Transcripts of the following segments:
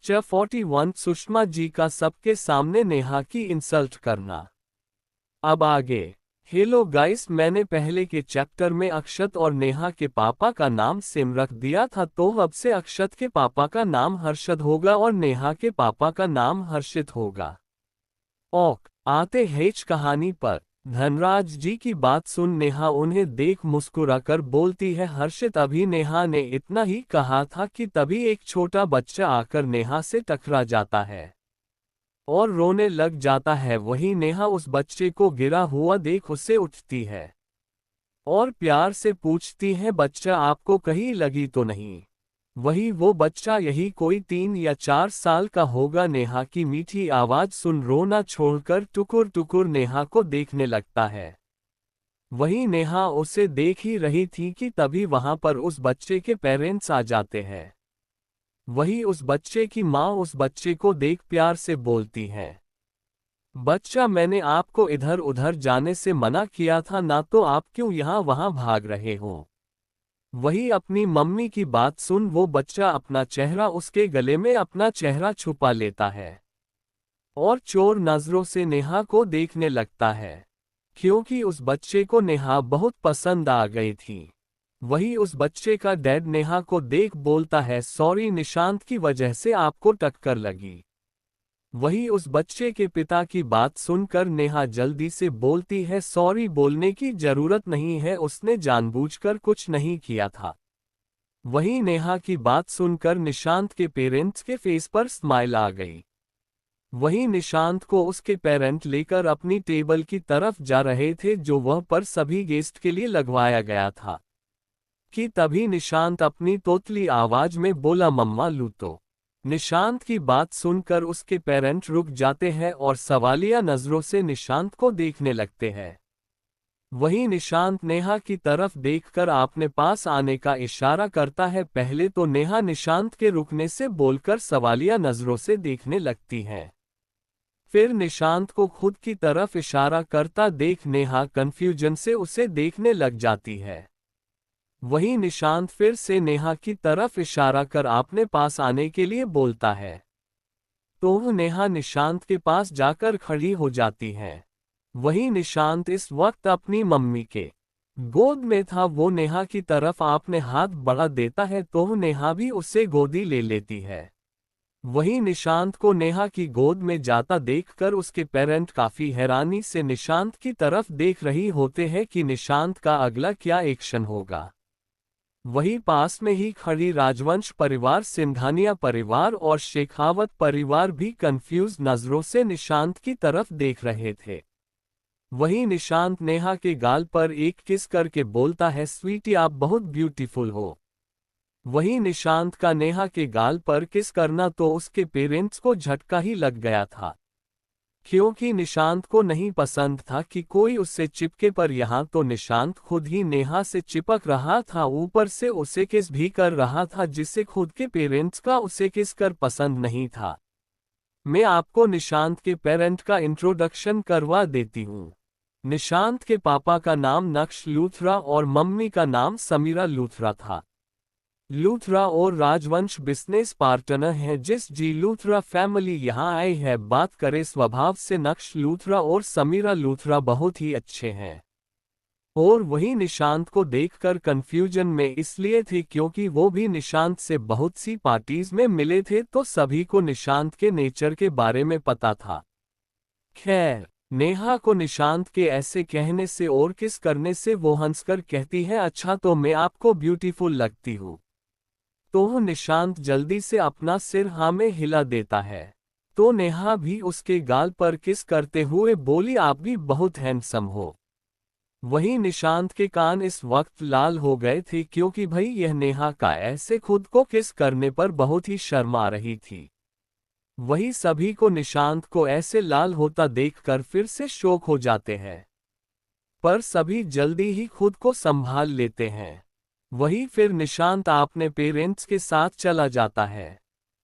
41 सुषमा जी का सबके सामने नेहा की इंसल्ट करना। अब आगे। हेलो गाइस, मैंने पहले के चैप्टर में अक्षत और नेहा के पापा का नाम सिम रख दिया था, तो अब से अक्षत के पापा का नाम हर्षद होगा और नेहा के पापा का नाम हर्षित होगा। ओक आते हैं इस कहानी पर। धनराज जी की बात सुन नेहा उन्हें देख मुस्कुराकर बोलती है हर्षित। अभी नेहा ने इतना ही कहा था कि तभी एक छोटा बच्चा आकर नेहा से टकरा जाता है और रोने लग जाता है। वहीं नेहा उस बच्चे को गिरा हुआ देख उससे उठती है और प्यार से पूछती है बच्चा आपको कहीं लगी तो नहीं। वही वो बच्चा यही कोई 3 या 4 साल का होगा। नेहा की मीठी आवाज सुन रोना छोड़कर टुकुर टुकुर नेहा को देखने लगता है। वहीं नेहा उसे देख ही रही थी कि तभी वहां पर उस बच्चे के पेरेंट्स आ जाते हैं। वही उस बच्चे की माँ उस बच्चे को देख प्यार से बोलती है बच्चा मैंने आपको इधर उधर जाने से मना किया था ना, तो आप क्यों यहाँ वहां भाग रहे हो। वही अपनी मम्मी की बात सुन वो बच्चा अपना चेहरा उसके गले में अपना चेहरा छुपा लेता है और चोर नजरों से नेहा को देखने लगता है, क्योंकि उस बच्चे को नेहा बहुत पसंद आ गई थी। वही उस बच्चे का डैड नेहा को देख बोलता है सॉरी निशांत की वजह से आपको टक्कर लगी। वही उस बच्चे के पिता की बात सुनकर नेहा जल्दी से बोलती है सॉरी बोलने की जरूरत नहीं है, उसने जानबूझकर कुछ नहीं किया था। वही नेहा की बात सुनकर निशांत के पेरेंट्स के फेस पर स्माइल आ गई। वही निशांत को उसके पेरेंट लेकर अपनी टेबल की तरफ जा रहे थे जो वह पर सभी गेस्ट के लिए लगवाया गया था कि तभी निशांत अपनी तोतली आवाज में बोला मम्मा लूटो। निशांत की बात सुनकर उसके पेरेंट रुक जाते हैं और सवालिया नजरों से निशांत को देखने लगते हैं। वहीं निशांत नेहा की तरफ देखकर आपने पास आने का इशारा करता है। पहले तो नेहा निशांत के रुकने से बोलकर सवालिया नजरों से देखने लगती है, फिर निशांत को खुद की तरफ इशारा करता देख नेहा कंफ्यूजन से उसे देखने लग जाती है। वहीं निशांत फिर से नेहा की तरफ इशारा कर आपने पास आने के लिए बोलता है, तो नेहा निशांत के पास जाकर खड़ी हो जाती है। वहीं निशांत इस वक्त अपनी मम्मी के गोद में था। वो नेहा की तरफ आपने हाथ बढ़ा देता है तो नेहा भी उससे गोदी ले लेती है। वहीं निशांत को नेहा की गोद में जाता देखकर उसके पेरेंट काफी हैरानी से निशांत की तरफ देख रही होते हैं कि निशांत का अगला क्या एक्शन होगा। वहीं पास में ही खड़ी राजवंश परिवार, सिंघानिया परिवार और शेखावत परिवार भी कंफ्यूज नजरों से निशांत की तरफ देख रहे थे। वहीं निशांत नेहा के गाल पर एक किस करके बोलता है स्वीटी आप बहुत ब्यूटीफुल हो। वहीं निशांत का नेहा के गाल पर किस करना तो उसके पेरेंट्स को झटका ही लग गया था, क्योंकि निशांत को नहीं पसंद था कि कोई उससे चिपके, पर यहाँ तो निशांत खुद ही नेहा से चिपक रहा था, ऊपर से उसे किस भी कर रहा था जिससे खुद के पेरेंट्स का उसे किस कर पसंद नहीं था। मैं आपको निशांत के पेरेंट का इंट्रोडक्शन करवा देती हूँ। निशांत के पापा का नाम नक्श लूथरा और मम्मी का नाम समीरा लूथरा था। लूथरा और राजवंश बिजनेस पार्टनर हैं। जिस जी लूथरा फैमिली यहाँ आई है, बात करें स्वभाव से नक्श लूथरा और समीरा लूथरा बहुत ही अच्छे हैं। और वही निशांत को देखकर कंफ्यूजन में इसलिए थे क्योंकि वो भी निशांत से बहुत सी पार्टीज में मिले थे, तो सभी को निशांत के नेचर के बारे में पता था। खैर, नेहा को निशांत के ऐसे कहने से और किस करने से वो हंसकर कहती है अच्छा तो मैं आपको ब्यूटीफुल लगती हूँ। तो निशांत जल्दी से अपना सिर हाँ में हिला देता है, तो नेहा भी उसके गाल पर किस करते हुए बोली आप भी बहुत हैंडसम हो। वहीं निशांत के कान इस वक्त लाल हो गए थे क्योंकि भाई यह नेहा का ऐसे खुद को किस करने पर बहुत ही शर्म आ रही थी। वही सभी को निशांत को ऐसे लाल होता देखकर फिर से शौक हो जाते हैं, पर सभी जल्दी ही खुद को संभाल लेते हैं। वही फिर निशांत अपने पेरेंट्स के साथ चला जाता है।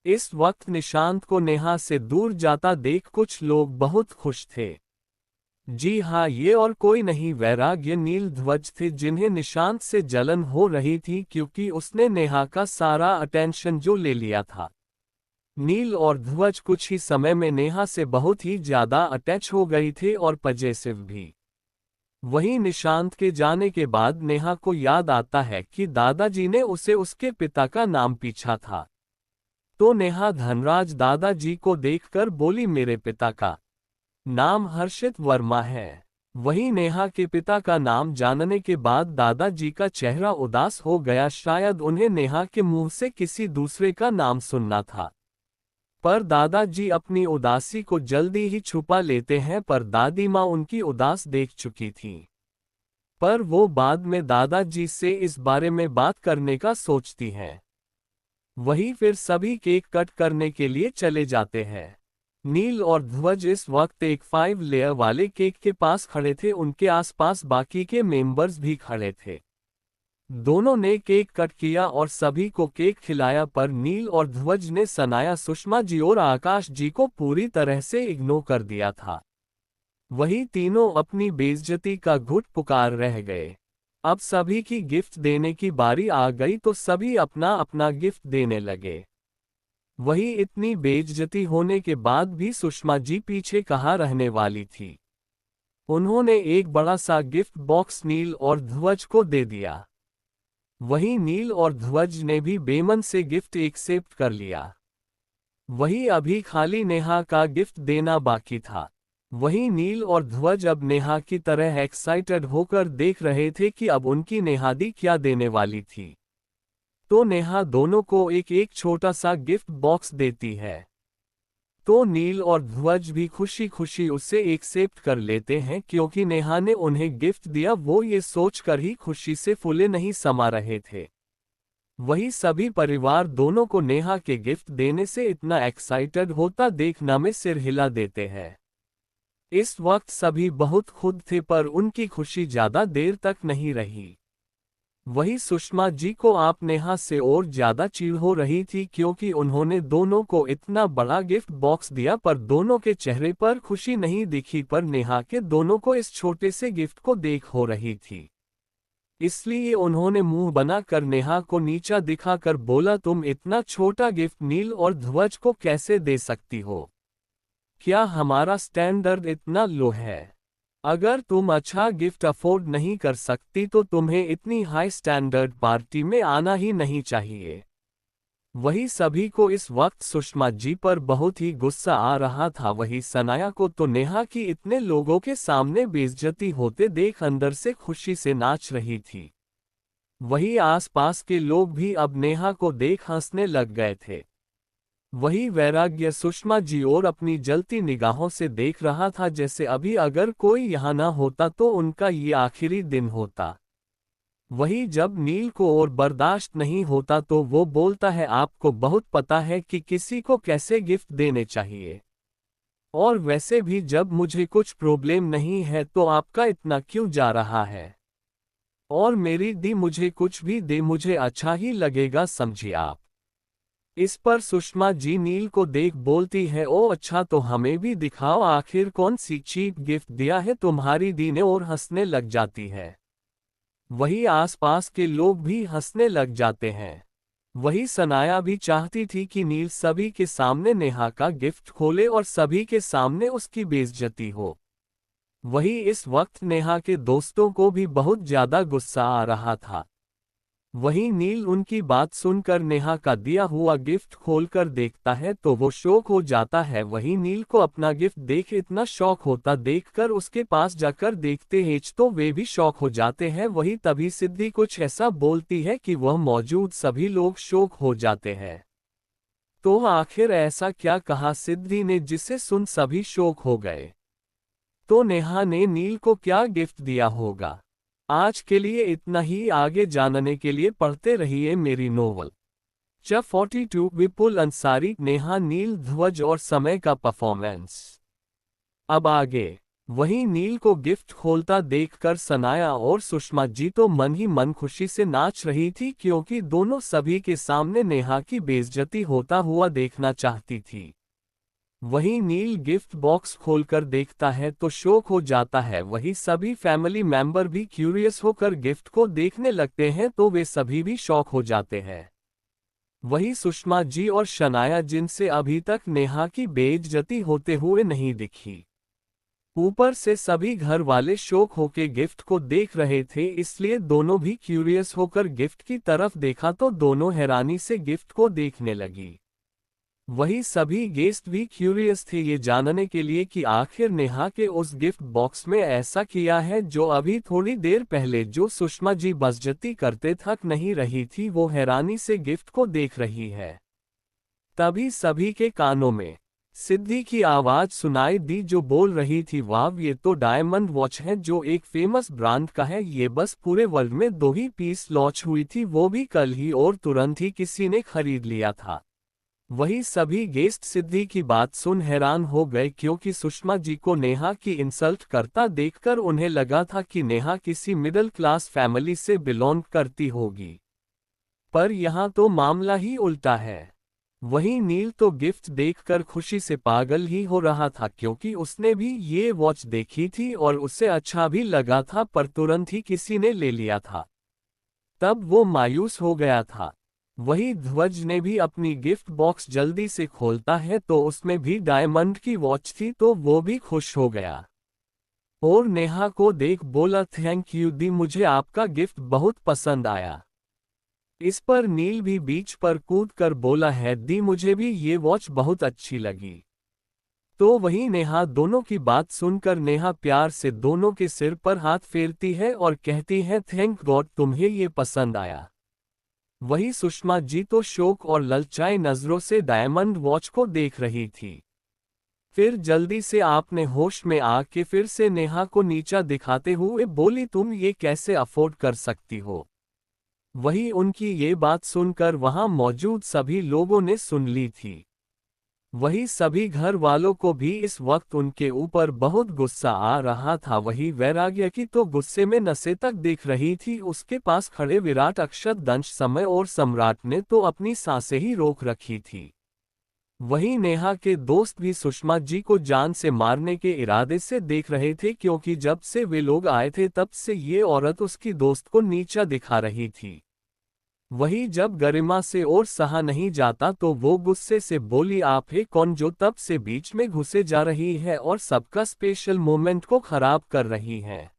इस वक्त निशांत को नेहा से दूर जाता देख कुछ लोग बहुत खुश थे। जी हाँ, ये और कोई नहीं वैराग्य नील ध्वज थे, जिन्हें निशांत से जलन हो रही थी क्योंकि उसने नेहा का सारा अटेंशन जो ले लिया था। नील और ध्वज कुछ ही समय में नेहा से बहुत ही ज्यादा अटैच हो गई थे और पजेसिव भी। वहीं निशांत के जाने के बाद नेहा को याद आता है कि दादाजी ने उसे उसके पिता का नाम पूछा था। तो नेहा धनराज दादाजी को देखकर बोली, मेरे पिता का नाम हर्षित वर्मा है। वहीं नेहा के पिता का नाम जानने के बाद दादाजी का चेहरा उदास हो गया, शायद उन्हें नेहा के मुंह से किसी दूसरे का नाम सुनना था। पर दादाजी अपनी उदासी को जल्दी ही छुपा लेते हैं, पर दादी माँ उनकी उदास देख चुकी थी। पर वो बाद में दादाजी से इस बारे में बात करने का सोचती हैं। वहीं फिर सभी केक कट करने के लिए चले जाते हैं। नील और ध्वज इस वक्त एक 5 लेयर वाले केक के पास खड़े थे, उनके आसपास बाकी के मेंबर्स भी खड़े थे। दोनों ने केक कट किया और सभी को केक खिलाया, पर नील और ध्वज ने सनाया, सुषमा जी और आकाश जी को पूरी तरह से इग्नोर कर दिया था। वही तीनों अपनी बेइज्जती का घुट पुकार रह गए। अब सभी की गिफ्ट देने की बारी आ गई तो सभी अपना अपना गिफ्ट देने लगे। वही इतनी बेइज्जती होने के बाद भी सुषमा जी पीछे कहाँ रहने वाली थी। उन्होंने एक बड़ा सा गिफ्ट बॉक्स नील और ध्वज को दे दिया। वहीं नील और ध्वज ने भी बेमन से गिफ्ट एक्सेप्ट कर लिया। वही अभी खाली नेहा का गिफ्ट देना बाकी था। वहीं नील और ध्वज अब नेहा की तरह एक्साइटेड होकर देख रहे थे कि अब उनकी नेहादी क्या देने वाली थी। तो नेहा दोनों को एक एक छोटा सा गिफ्ट बॉक्स देती है। तो नील और ध्वज भी खुशी खुशी उसे एक्सेप्ट कर लेते हैं, क्योंकि नेहा ने उन्हें गिफ्ट दिया। वो ये सोचकर ही खुशी से फूले नहीं समा रहे थे। वही सभी परिवार दोनों को नेहा के गिफ्ट देने से इतना एक्साइटेड होता देखना में सिर हिला देते हैं। इस वक्त सभी बहुत खुद थे, पर उनकी खुशी ज्यादा देर तक नहीं रही। वही सुषमा जी को आप नेहा से और ज्यादा चिढ़ हो रही थी, क्योंकि उन्होंने दोनों को इतना बड़ा गिफ्ट बॉक्स दिया पर दोनों के चेहरे पर खुशी नहीं दिखी, पर नेहा के दोनों को इस छोटे से गिफ्ट को देख हो रही थी। इसलिए उन्होंने मुंह बनाकर नेहा को नीचा दिखाकर बोला, तुम इतना छोटा गिफ्ट नील और ध्वज को कैसे दे सकती हो? क्या हमारा स्टैंडर्ड इतना लो है? अगर तुम अच्छा गिफ्ट अफोर्ड नहीं कर सकती तो तुम्हें इतनी हाई स्टैंडर्ड पार्टी में आना ही नहीं चाहिए। वही सभी को इस वक्त सुषमा जी पर बहुत ही गुस्सा आ रहा था। वही सनाया को तो नेहा की इतने लोगों के सामने बेइज्जती होते देख अंदर से खुशी से नाच रही थी। वही आसपास के लोग भी अब नेहा को देख हंसने लग गए थे। वही वैराग्य सुषमा जी और अपनी जलती निगाहों से देख रहा था, जैसे अभी अगर कोई यहाँ ना होता तो उनका ये आखिरी दिन होता। वही जब नील को और बर्दाश्त नहीं होता तो वो बोलता है, आपको बहुत पता है कि किसी को कैसे गिफ्ट देने चाहिए। और वैसे भी जब मुझे कुछ प्रॉब्लम नहीं है तो आपका इतना क्यों जा रहा है? और मेरी दी मुझे कुछ भी दे, मुझे अच्छा ही लगेगा, समझिए आप। इस पर सुषमा जी नील को देख बोलती है, ओ अच्छा तो हमें भी दिखाओ, आखिर कौन सी चीप गिफ्ट दिया है तुम्हारी दी ने, और हंसने लग जाती है। वही आसपास के लोग भी हंसने लग जाते हैं। वही सनाया भी चाहती थी कि नील सभी के सामने नेहा का गिफ्ट खोले और सभी के सामने उसकी बेइज्जती हो। वही इस वक्त नेहा के दोस्तों को भी बहुत ज्यादा गुस्सा आ रहा था। वहीं नील उनकी बात सुनकर नेहा का दिया हुआ गिफ्ट खोलकर देखता है तो वो शॉक हो जाता है। वहीं नील को अपना गिफ्ट देख इतना शौक होता देखकर उसके पास जाकर देखते हैं तो वे भी शौक हो जाते हैं। वही तभी सिद्धि कुछ ऐसा बोलती है कि वह मौजूद सभी लोग शौक हो जाते हैं। तो आखिर ऐसा क्या कहा सिद्धि ने जिसे सुन सभी शौक हो गए? तो नेहा ने नील को क्या गिफ्ट दिया होगा? आज के लिए इतना ही। आगे जानने के लिए पढ़ते रहिए मेरी नोवेल। च 42 विपुल अंसारी, नेहा, नील, ध्वज और समय का परफॉर्मेंस। अब आगे। वहीं नील को गिफ्ट खोलता देखकर सनाया और सुषमा जी तो मन ही मन खुशी से नाच रही थी, क्योंकि दोनों सभी के सामने नेहा की बेइज्जती होता हुआ देखना चाहती थी। वहीं नील गिफ्ट बॉक्स खोलकर देखता है तो शौक हो जाता है। वही सभी फैमिली मेंबर भी क्यूरियस होकर गिफ्ट को देखने लगते हैं तो वे सभी भी शौक हो जाते हैं। वही सुषमा जी और शनाया जिनसे अभी तक नेहा की बेइज्जती होते हुए नहीं दिखी। ऊपर से सभी घर वाले शौक होके गिफ्ट को देख रहे थे, इसलिए दोनों भी क्यूरियस होकर गिफ्ट की तरफ देखा तो दोनों हैरानी से गिफ्ट को देखने लगी। वही सभी गेस्ट भी क्यूरियस थे ये जानने के लिए कि आखिर नेहा के उस गिफ्ट बॉक्स में ऐसा किया है जो अभी थोड़ी देर पहले जो सुषमा जी बेइज्जती करते थक नहीं रही थी वो हैरानी से गिफ्ट को देख रही है। तभी सभी के कानों में सिद्धि की आवाज सुनाई दी जो बोल रही थी, वाह ये तो डायमंड वॉच है जो एक फेमस ब्रांड का है, ये बस पूरे वर्ल्ड में 2 ही पीस लॉन्च हुई थी वो भी कल ही और तुरंत ही किसी ने खरीद लिया था। वही सभी गेस्ट सिद्धि की बात सुन हैरान हो गए क्योंकि सुषमा जी को नेहा की इंसल्ट करता देखकर उन्हें लगा था कि नेहा किसी मिडिल क्लास फैमिली से बिलोंग करती होगी, पर यहाँ तो मामला ही उल्टा है। वहीं नील तो गिफ्ट देखकर खुशी से पागल ही हो रहा था क्योंकि उसने भी ये वॉच देखी थी और उसे अच्छा भी लगा था, पर तुरंत ही किसी ने ले लिया था, तब वो मायूस हो गया था। वही ध्वज ने भी अपनी गिफ्ट बॉक्स जल्दी से खोलता है तो उसमें भी डायमंड की वॉच थी तो वो भी खुश हो गया और नेहा को देख बोला, थैंक यू दी, मुझे आपका गिफ्ट बहुत पसंद आया। इस पर नील भी बीच पर कूद कर बोला है, दी मुझे भी ये वॉच बहुत अच्छी लगी। तो वही नेहा दोनों की बात सुनकर नेहा प्यार से दोनों के सिर पर हाथ फेरती है और कहती है, थैंक गॉड तुम्हें ये पसंद आया। वही सुषमा जी तो शौक और ललचाई नजरों से डायमंड वॉच को देख रही थी। फिर जल्दी से आपने होश में आके फिर से नेहा को नीचा दिखाते हुए बोली, तुम ये कैसे अफोर्ड कर सकती हो। वही उनकी ये बात सुनकर वहां मौजूद सभी लोगों ने सुन ली थी। वही सभी घर वालों को भी इस वक्त उनके ऊपर बहुत गुस्सा आ रहा था। वही वैराग्य की तो गुस्से में नसें तक दिख रही थी, उसके पास खड़े विराट, अक्षत, दंश, समय और सम्राट ने तो अपनी सांसें ही रोक रखी थी। वही नेहा के दोस्त भी सुषमा जी को जान से मारने के इरादे से देख रहे थे क्योंकि जब से वे लोग आए थे तब से ये औरत उसकी दोस्त को नीचा दिखा रही थी। वही जब गरिमा से और सहा नहीं जाता तो वो गुस्से से बोली, आप है कौन जो तब से बीच में घुसे जा रही है और सबका स्पेशल मोमेंट को खराब कर रही है।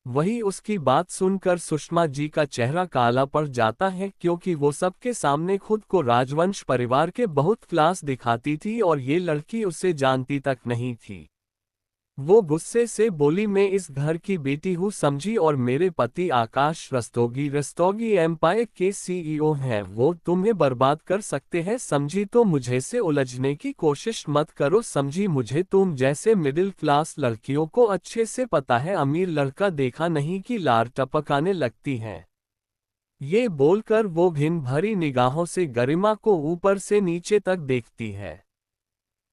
वही उसकी बात सुनकर सुषमा जी का चेहरा काला पड़ जाता है क्योंकि वो सबके सामने खुद को राजवंश परिवार के बहुत क्लास दिखाती थी और ये लड़की उसे जानती तक नहीं थी। वो गुस्से से बोली, मैं इस घर की बेटी हूँ समझी, और मेरे पति आकाश रस्तोगी एम्पायर के सीईओ हैं, वो तुम्हें बर्बाद कर सकते हैं समझी, तो मुझे से उलझने की कोशिश मत करो समझी। मुझे तुम जैसे मिडिल क्लास लड़कियों को अच्छे से पता है, अमीर लड़का देखा नहीं कि लार टपकाने लगती है। ये बोलकर वो घिन भरी निगाहों से गरिमा को ऊपर से नीचे तक देखती है।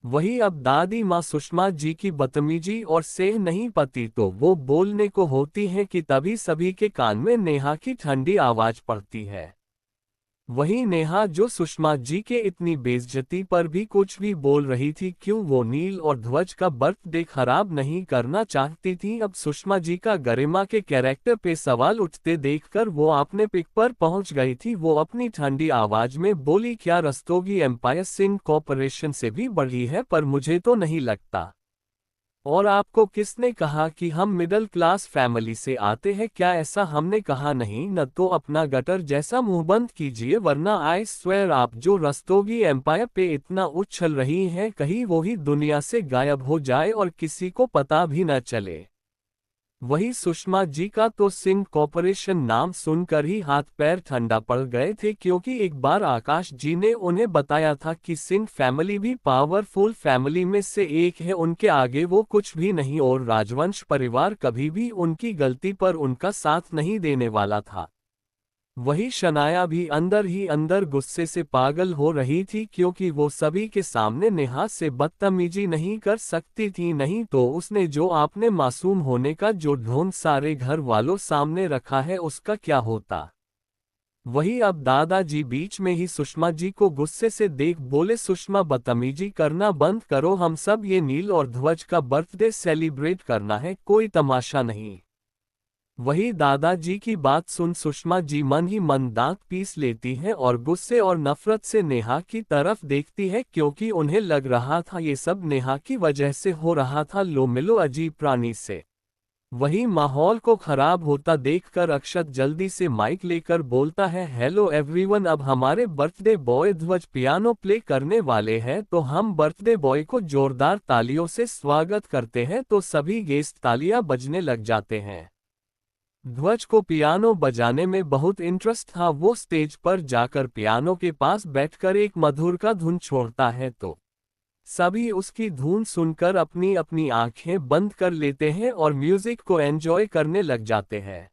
वही अब दादी माँ सुषमा जी की बदतमीजी और सह नहीं पाती तो वो बोलने को होती है कि तभी सभी के कान में नेहा की ठंडी आवाज पड़ती है। वही नेहा जो सुषमा जी के इतनी बेइज्जती पर भी कुछ भी बोल रही थी, क्यों वो नील और ध्वज का बर्थडे खराब नहीं करना चाहती थी। अब सुषमा जी का गरिमा के कैरेक्टर पे सवाल उठते देखकर वो अपने पिक पर पहुंच गई थी। वो अपनी ठंडी आवाज में बोली, क्या रस्तोगी एम्पायर सिंह कॉर्पोरेशन से भी बड़ी है, पर मुझे तो नहीं लगता। और आपको किसने कहा कि हम मिडिल क्लास फैमिली से आते हैं, क्या ऐसा हमने कहा नहीं न, तो अपना गटर जैसा मुंह बंद कीजिए वरना आई स्वेयर आप जो रस्तोगी एम्पायर पे इतना उछल रही हैं कहीं वो ही दुनिया से गायब हो जाए और किसी को पता भी न चले। वही सुषमा जी का तो सिंह कॉर्पोरेशन नाम सुनकर ही हाथ पैर ठंडा पड़ गए थे क्योंकि एक बार आकाश जी ने उन्हें बताया था कि सिंह फैमिली भी पावरफुल फैमिली में से एक है, उनके आगे वो कुछ भी नहीं और राजवंश परिवार कभी भी उनकी गलती पर उनका साथ नहीं देने वाला था। वही शनाया भी अंदर ही अंदर गुस्से से पागल हो रही थी क्योंकि वो सभी के सामने नेहा से बदतमीजी नहीं कर सकती थी, नहीं तो उसने जो आपने मासूम होने का जो ढोंग सारे घर वालों सामने रखा है उसका क्या होता। वही अब दादाजी बीच में ही सुषमा जी को गुस्से से देख बोले, सुषमा बदतमीजी करना बंद करो, हम सब ये नील और ध्वज का बर्थडे सेलिब्रेट करना है, कोई तमाशा नहीं। वही दादाजी की बात सुन सुषमा जी मन ही मन दांत पीस लेती हैं और गुस्से और नफरत से नेहा की तरफ देखती है, क्योंकि उन्हें लग रहा था ये सब नेहा की वजह से हो रहा था। लो मिलो अजीब प्राणी से। वही माहौल को खराब होता देखकर अक्षत जल्दी से माइक लेकर बोलता है, हेलो एवरीवन, अब हमारे बर्थडे बॉय ध्वज पियानो प्ले करने वाले हैं, तो हम बर्थडे बॉय को जोरदार तालियों से स्वागत करते हैं। तो सभी गेस्ट तालियां बजने लग जाते हैं। ध्वज को पियानो बजाने में बहुत इंटरेस्ट था। वो स्टेज पर जाकर पियानो के पास बैठकर एक मधुर का धुन छोड़ता है तो सभी उसकी धुन सुनकर अपनी अपनी आंखें बंद कर लेते हैं और म्यूजिक को एंजॉय करने लग जाते हैं।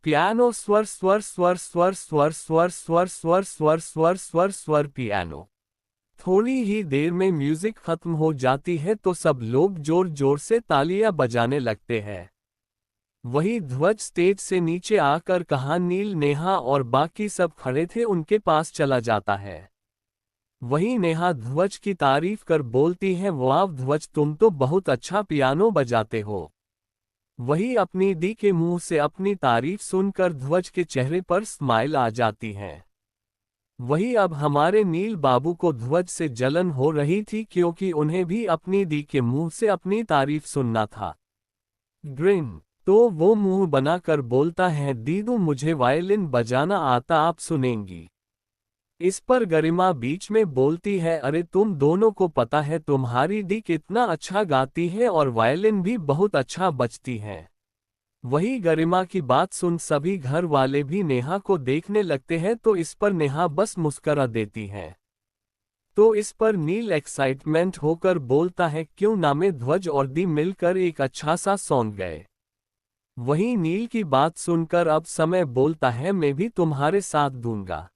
पियानो स्वर स्वर स्वर स्वर स्वर स्वर स्वर स्वर स्वर स्वर स्वर स्वर पियानो। थोड़ी ही देर में म्यूजिक खत्म हो जाती है तो सब लोग जोर जोर से तालियां बजाने लगते हैं। वही ध्वज स्टेज से नीचे आकर कहाँ नील, नेहा और बाकी सब खड़े थे उनके पास चला जाता है। वही नेहा ध्वज की तारीफ कर बोलती है, वाह ध्वज, तुम तो बहुत अच्छा पियानो बजाते हो। वही अपनी दी के मुंह से अपनी तारीफ सुनकर ध्वज के चेहरे पर स्माइल आ जाती है। वही अब हमारे नील बाबू को ध्वज से जलन हो रही थी, क्योंकि उन्हें भी अपनी दी के मुंह से अपनी तारीफ सुनना था। ग्रिन। तो वो मुंह बनाकर बोलता है, दीदू मुझे वायलिन बजाना आता, आप सुनेंगी। इस पर गरिमा बीच में बोलती है, अरे तुम दोनों को पता है तुम्हारी दी कितना अच्छा गाती है और वायलिन भी बहुत अच्छा बजती है। वही गरिमा की बात सुन सभी घर वाले भी नेहा को देखने लगते हैं, तो इस पर नेहा बस मुस्करा देती है। तो इस पर नील एक्साइटमेंट होकर बोलता है, क्यों ना मैं ध्वज और दी मिलकर एक अच्छा सा सॉन्ग गाए। वही नील की बात सुनकर अब समय बोलता है, मैं भी तुम्हारे साथ दूंगा।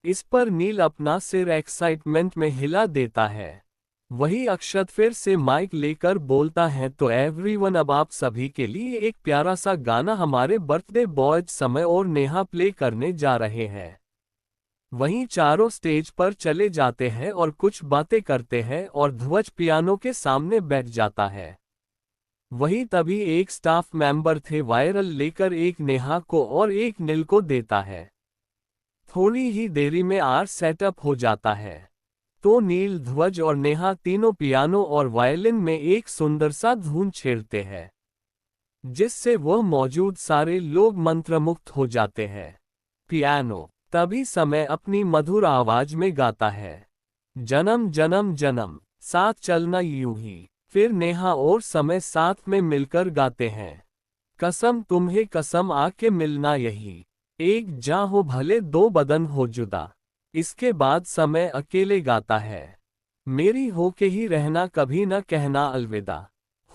इस पर नील अपना सिर एक्साइटमेंट में हिला देता है। वही अक्षत फिर से माइक लेकर बोलता है, तो एवरीवन, अब आप सभी के लिए एक प्यारा सा गाना हमारे बर्थडे बॉय समय और नेहा प्ले करने जा रहे हैं। वहीं चारों स्टेज पर चले जाते हैं और कुछ बातें करते हैं और ध्वज पियानो के सामने बैठ जाता है। वही तभी एक स्टाफ मेंबर थे वायरल लेकर एक नेहा को और एक नील को देता है। थोड़ी ही देरी में आर सेटअप हो जाता है। तो नील, ध्वज और नेहा तीनों पियानो और वायलिन में एक सुंदर सा धुन छेड़ते हैं, जिससे वह मौजूद सारे लोग मंत्रमुग्ध हो जाते हैं। पियानो तभी समय अपनी मधुर आवाज में गाता है, जन्म जन्म जन्म साथ चलना यूं ही। फिर नेहा और समय साथ में मिलकर गाते हैं, कसम तुम्हें कसम आके मिलना यही, एक जा हो भले दो बदन हो जुदा। इसके बाद समय अकेले गाता है, मेरी हो के ही रहना कभी न कहना अलविदा।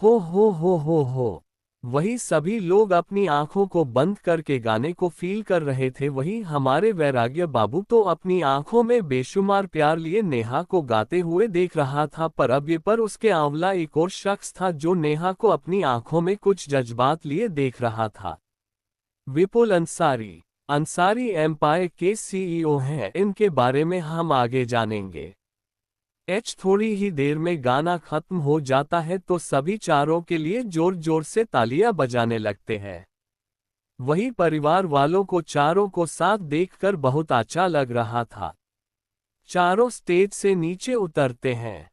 हो। वही सभी लोग अपनी आंखों को बंद करके गाने को फील कर रहे थे। वही हमारे वैराग्य बाबू तो अपनी आंखों में बेशुमार प्यार लिए नेहा को गाते हुए देख रहा था, पर अब ये पर उसके आंवला एक और शख्स था जो नेहा को अपनी आंखों में कुछ जज्बात लिए देख रहा था। विपुल अंसारी। अंसारी एम्पायर के सीईओ हैं, इनके बारे में हम आगे जानेंगे। थोड़ी ही देर में गाना खत्म हो जाता है तो सभी चारों के लिए जोर जोर से तालियां बजाने लगते हैं। वही परिवार वालों को चारों को साथ देखकर बहुत अच्छा लग रहा था। चारों स्टेज से नीचे उतरते हैं।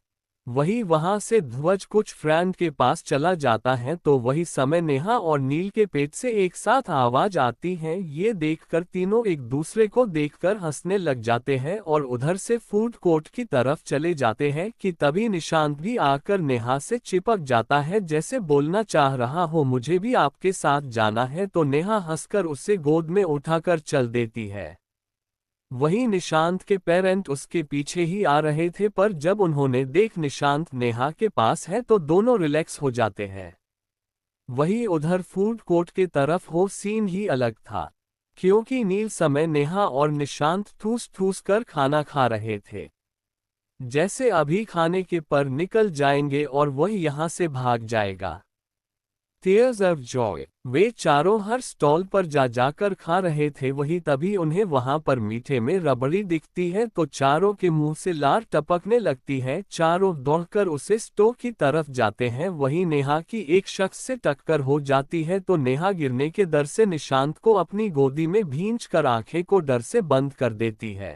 वही वहां से ध्वज कुछ फ्रेंड के पास चला जाता है, तो वही समय नेहा और नील के पेट से एक साथ आवाज आती है। ये देखकर तीनों एक दूसरे को देखकर हंसने लग जाते हैं और उधर से फूड कोर्ट की तरफ चले जाते हैं कि तभी निशांत भी आकर नेहा से चिपक जाता है, जैसे बोलना चाह रहा हो, मुझे भी आपके साथ जाना है। तो नेहा हंसकर उसे गोद में उठाकर चल देती है। वही निशांत के पेरेंट उसके पीछे ही आ रहे थे, पर जब उन्होंने देख निशांत नेहा के पास है तो दोनों रिलैक्स हो जाते हैं। वही उधर फूड कोर्ट के तरफ हो सीन ही अलग था, क्योंकि नील, समय, नेहा और निशांत ठूस ठूस कर खाना खा रहे थे, जैसे अभी खाने के पर निकल जाएंगे और वह यहां से भाग जाएगा। Tears of Joy. वे चारों हर स्टॉल पर जा जाकर खा रहे थे। वही तभी उन्हें वहां पर मीठे में रबड़ी दिखती है तो चारों के मुंह से लार टपकने लगती है। चारों दौड़कर उसे स्टोव की तरफ जाते हैं। वही नेहा की एक शख्स से टक्कर हो जाती है तो नेहा गिरने के डर से निशांत को अपनी गोदी में भींचकर आंखें को डर से बंद कर देती है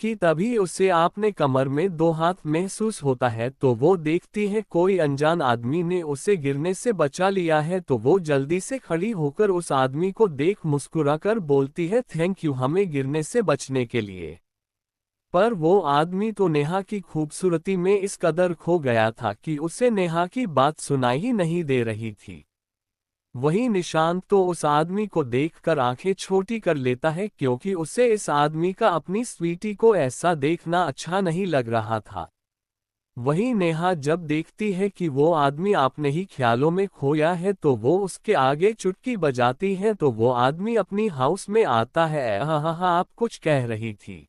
कि तभी उसे अपने कमर में दो हाथ महसूस होता है तो वो देखती है कोई अनजान आदमी ने उसे गिरने से बचा लिया है। तो वो जल्दी से खड़ी होकर उस आदमी को देख मुस्कुराकर बोलती है, थैंक यू हमें गिरने से बचने के लिए। पर वो आदमी तो नेहा की खूबसूरती में इस कदर खो गया था कि उसे नेहा की बात सुनाई ही नहीं दे रही थी। वही निशांत तो उस आदमी को देखकर आंखें छोटी कर लेता है क्योंकि उसे इस आदमी का अपनी स्वीटी को ऐसा देखना अच्छा नहीं लग रहा था। वही नेहा जब देखती है कि वो आदमी अपने ही ख्यालों में खोया है तो वो उसके आगे चुटकी बजाती है तो वो आदमी अपनी हाउस में आता है। हाँ आप कुछ कह रही थी।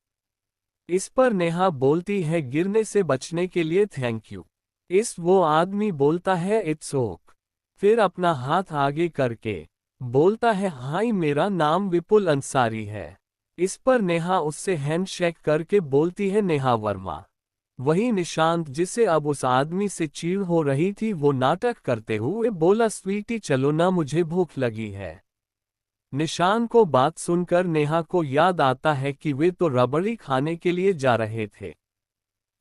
इस पर नेहा बोलती है, गिरने से बचने के लिए थैंक यू। इस वो आदमी बोलता है, इट्स ओके। फिर अपना हाथ आगे करके बोलता है, हाय मेरा नाम विपुल अंसारी है। इस पर नेहा उससे हैंडशेक करके बोलती है, नेहा वर्मा। वही निशांत जिसे अब उस आदमी से चिढ़ हो रही थी वो नाटक करते हुए बोला, स्वीटी चलो ना मुझे भूख लगी है। निशांत को बात सुनकर नेहा को याद आता है कि वे तो रबड़ी खाने के लिए जा रहे थे,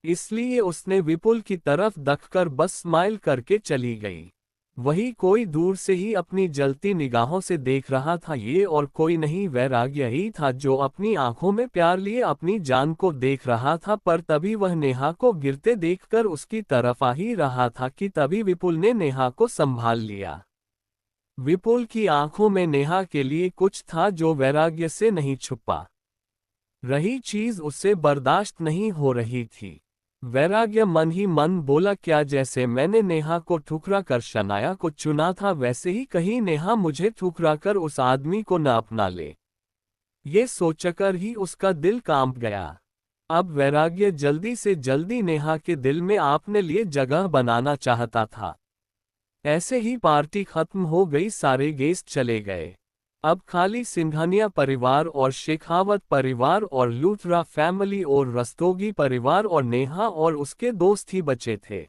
इसलिए उसने विपुल की तरफ देखकर बस स्माइल करके चली गई। वही कोई दूर से ही अपनी जलती निगाहों से देख रहा था। ये और कोई नहीं वैराग्य ही था जो अपनी आंखों में प्यार लिए अपनी जान को देख रहा था। पर तभी वह नेहा को गिरते देखकर उसकी तरफ आ ही रहा था कि तभी विपुल ने नेहा को संभाल लिया। विपुल की आंखों में नेहा के लिए कुछ था जो वैराग्य से नहीं छुपा रही चीज उसे बर्दाश्त नहीं हो रही थी। वैराग्य मन ही मन बोला, क्या जैसे मैंने नेहा को ठुकरा कर शनाया को चुना था वैसे ही कहीं नेहा मुझे ठुकरा कर उस आदमी को न अपना ले। ये सोचकर ही उसका दिल कांप गया। अब वैराग्य जल्दी से जल्दी नेहा के दिल में अपने लिए जगह बनाना चाहता था। ऐसे ही पार्टी खत्म हो गई, सारे गेस्ट चले गए। अब खाली सिंघानिया परिवार और शेखावत परिवार और लूथरा फैमिली और रस्तोगी परिवार और नेहा और उसके दोस्त ही बचे थे।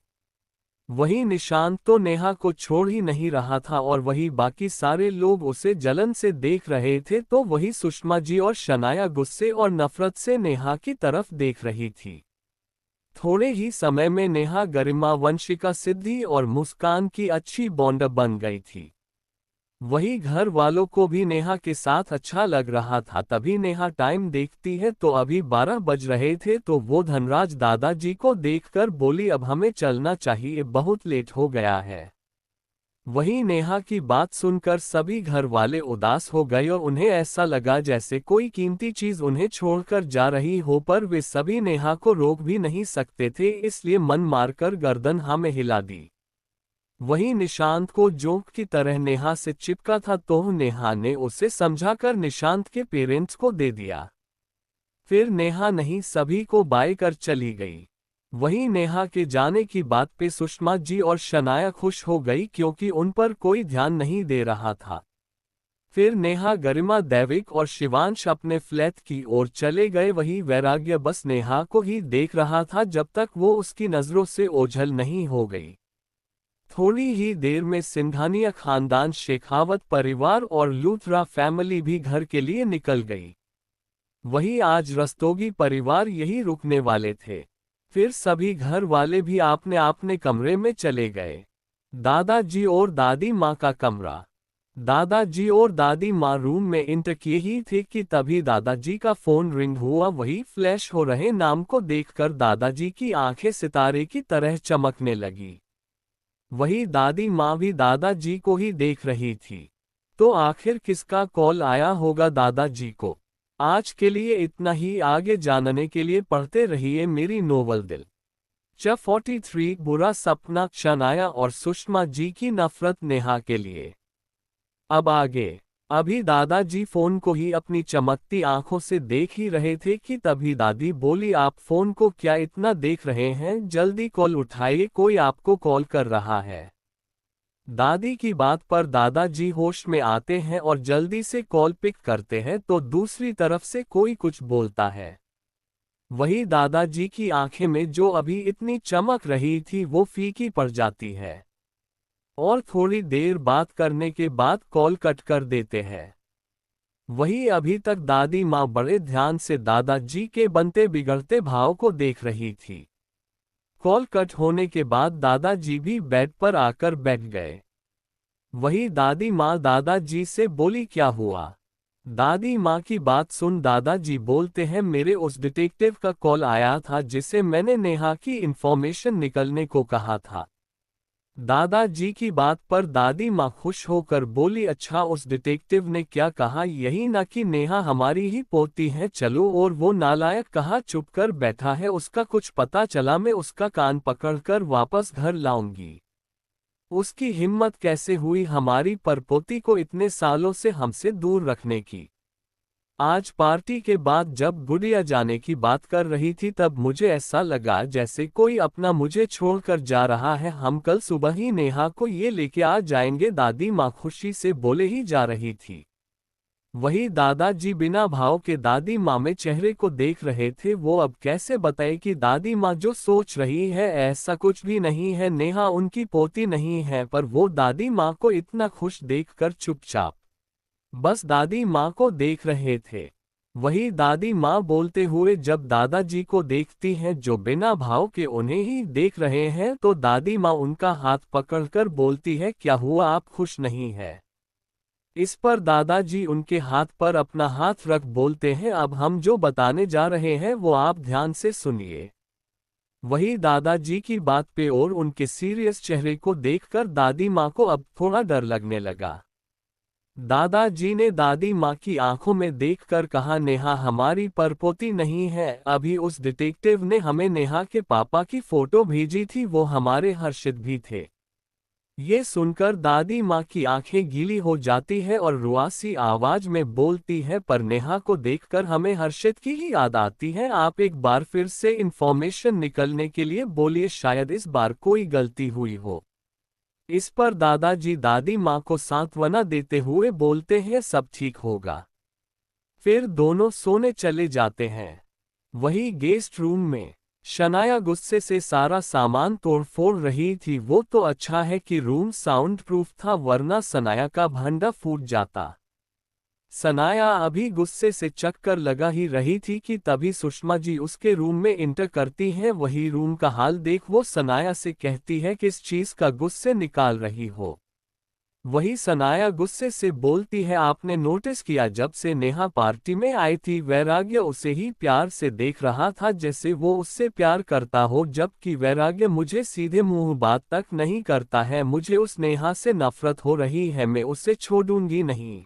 वही निशांत तो नेहा को छोड़ ही नहीं रहा था और वही बाकी सारे लोग उसे जलन से देख रहे थे। तो वही सुषमा जी और शनाया गुस्से और नफरत से नेहा की तरफ देख रही थी। थोड़े ही समय में नेहा गरिमा, वंशिका, सिद्धि और मुस्कान की अच्छी बॉन्ड बन गई थी। वही घर वालों को भी नेहा के साथ अच्छा लग रहा था। तभी नेहा टाइम देखती है तो अभी 12 बज रहे थे तो वो धनराज दादाजी को देखकर बोली, अब हमें चलना चाहिए, बहुत लेट हो गया है। वही नेहा की बात सुनकर सभी घर वाले उदास हो गए और उन्हें ऐसा लगा जैसे कोई कीमती चीज उन्हें छोड़कर जा रही हो। पर वे सभी नेहा को रोक भी नहीं सकते थे, इसलिए मन मारकर गर्दन हाँ में हिला दी। वही निशांत को जोंक की तरह नेहा से चिपका था तो नेहा ने उसे समझाकर निशांत के पेरेंट्स को दे दिया। फिर नेहा नहीं सभी को बाय कर चली गई। वही नेहा के जाने की बात पे सुषमा जी और शनाया खुश हो गई क्योंकि उन पर कोई ध्यान नहीं दे रहा था। फिर नेहा, गरिमा, दैविक और शिवांश अपने फ्लैट की ओर चले गए। वही वैराग्य बस नेहा को ही देख रहा था जब तक वो उसकी नजरों से ओझल नहीं हो गई। थोड़ी ही देर में सिंघानिया खानदान, शेखावत परिवार और लूथरा फैमिली भी घर के लिए निकल गई। वही आज रस्तोगी परिवार यही रुकने वाले थे। फिर सभी घर वाले भी अपने अपने कमरे में चले गए। दादाजी और दादी माँ का कमरा। दादाजी और दादी माँ रूम में इंटर किए ही थे कि तभी दादाजी का फोन रिंग हुआ। वही फ्लैश हो रहे नाम को देखकर दादाजी की आंखें सितारे की तरह चमकने लगी। वही दादी माँ भी दादाजी को ही देख रही थी। तो आखिर किसका कॉल आया होगा दादाजी को? आज के लिए इतना ही। आगे जानने के लिए पढ़ते रहिए मेरी नोवेल दिल च 43 बुरा सपना, शनाया और सुषमा जी की नफरत नेहा के लिए। अब आगे। अभी दादाजी फोन को ही अपनी चमकती आंखों से देख ही रहे थे कि तभी दादी बोली, आप फोन को क्या इतना देख रहे हैं, जल्दी कॉल उठाइए, कोई आपको कॉल कर रहा है। दादी की बात पर दादाजी होश में आते हैं और जल्दी से कॉल पिक करते हैं तो दूसरी तरफ से कोई कुछ बोलता है। वही दादाजी की आंखें में जो अभी इतनी चमक रही थी वो फीकी पड़ जाती है और थोड़ी देर बात करने के बाद कॉल कट कर देते हैं। वही अभी तक दादी माँ बड़े ध्यान से दादाजी के बनते बिगड़ते भाव को देख रही थी। कॉल कट होने के बाद दादाजी भी बेड पर आकर बैठ गए। वही दादी माँ दादाजी से बोली, क्या हुआ? दादी माँ की बात सुन दादाजी बोलते हैं, मेरे उस डिटेक्टिव का कॉल आया था जिसे मैंने नेहा की इंफॉर्मेशन निकलने को कहा था। दादाजी की बात पर दादी माँ खुश होकर बोली, अच्छा उस डिटेक्टिव ने क्या कहा? यही ना कि नेहा हमारी ही पोती है। चलो, और वो नालायक कहाँ चुप कर बैठा है, उसका कुछ पता चला मैं उसका कान पकड़कर वापस घर लाऊंगी। उसकी हिम्मत कैसे हुई हमारी परपोती को इतने सालों से हमसे दूर रखने की। आज पार्टी के बाद जब गुड़िया जाने की बात कर रही थी तब मुझे ऐसा लगा जैसे कोई अपना मुझे छोड़कर जा रहा है। हम कल सुबह ही नेहा को ये लेके आ जाएंगे। दादी माँ खुशी से बोले ही जा रही थी। वही दादाजी बिना भाव के दादी माँ में चेहरे को देख रहे थे। वो अब कैसे बताए कि दादी माँ जो सोच रही है ऐसा कुछ भी नहीं है, नेहा उनकी पोती नहीं है। पर वो दादी माँ को इतना खुश देखकर चुपचाप बस दादी माँ को देख रहे थे। वही दादी माँ बोलते हुए जब दादाजी को देखती हैं जो बिना भाव के उन्हें ही देख रहे हैं तो दादी माँ उनका हाथ पकड़कर बोलती है, क्या हुआ, आप खुश नहीं है? इस पर दादाजी उनके हाथ पर अपना हाथ रख बोलते हैं, अब हम जो बताने जा रहे हैं वो आप ध्यान से सुनिए। वही दादाजी की बात पे और उनके सीरियस चेहरे को देखकर दादी माँ को अब थोड़ा डर लगने लगा। दादाजी ने दादी माँ की आंखों में देखकर कहा, नेहा हमारी परपोती नहीं है। अभी उस डिटेक्टिव ने हमें नेहा के पापा की फोटो भेजी थी, वो हमारे हर्षित भी थे। ये सुनकर दादी माँ की आंखें गीली हो जाती है और रुआसी आवाज में बोलती है, पर नेहा को देखकर हमें हर्षित की ही याद आती है। आप एक बार फिर से इंफॉर्मेशन निकलने के लिए बोलिए, शायद इस बार कोई गलती हुई हो। इस पर दादाजी दादी माँ को सांत्वना देते हुए बोलते हैं, सब ठीक होगा। फिर दोनों सोने चले जाते हैं। वही गेस्ट रूम में शनाया गुस्से से सारा सामान तोड़फोड़ रही थी। वो तो अच्छा है कि रूम साउंड प्रूफ था, वरना सनाया का भंडा फूट जाता। सनाया अभी गुस्से से चक्कर लगा ही रही थी कि तभी सुषमा जी उसके रूम में इंटर करती हैं। वही रूम का हाल देख वो सनाया से कहती है, किस चीज का गुस्से निकाल रही हो? वही सनाया गुस्से से बोलती है, आपने नोटिस किया जब से नेहा पार्टी में आई थी वैराग्य उसे ही प्यार से देख रहा था जैसे वो उससे प्यार करता हो, जबकि वैराग्य मुझे सीधे मुंह बात तक नहीं करता है। मुझे उस नेहा से नफरत हो रही है, मैं उसे छोड़ूंगी नहीं।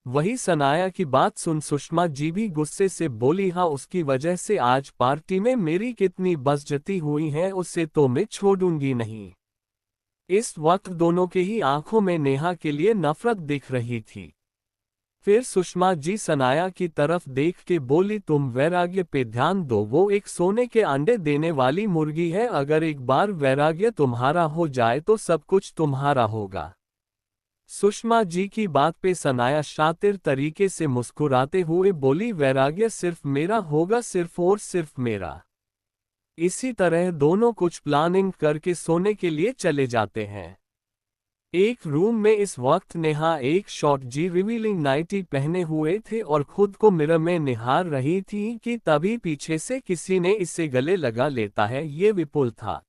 वही सनाया की बात सुन सुषमा जी भी गुस्से से बोली, हाँ उसकी वजह से आज पार्टी में मेरी कितनी बेइज्जती हुई है, उसे तो मैं छोड़ूंगी नहीं। इस वक्त दोनों के ही आंखों में नेहा के लिए नफरत दिख रही थी। फिर सुषमा जी सनाया की तरफ देख के बोली, तुम वैराग्य पे ध्यान दो, वो एक सोने के अंडे देने वाली मुर्गी है। अगर एक बार वैराग्य तुम्हारा हो जाए तो सब कुछ तुम्हारा होगा। सुषमा जी की बात पे सनाया शातिर तरीके से मुस्कुराते हुए बोली, वैराग्य सिर्फ मेरा होगा, सिर्फ और सिर्फ मेरा। इसी तरह दोनों कुछ प्लानिंग करके सोने के लिए चले जाते हैं। एक रूम में इस वक्त नेहा एक शॉर्ट जी रिवीलिंग नाइटी पहने हुए थे और खुद को मिरर में निहार रही थी कि तभी पीछे से किसी ने इसे गले लगा लेता है। ये विपुल था।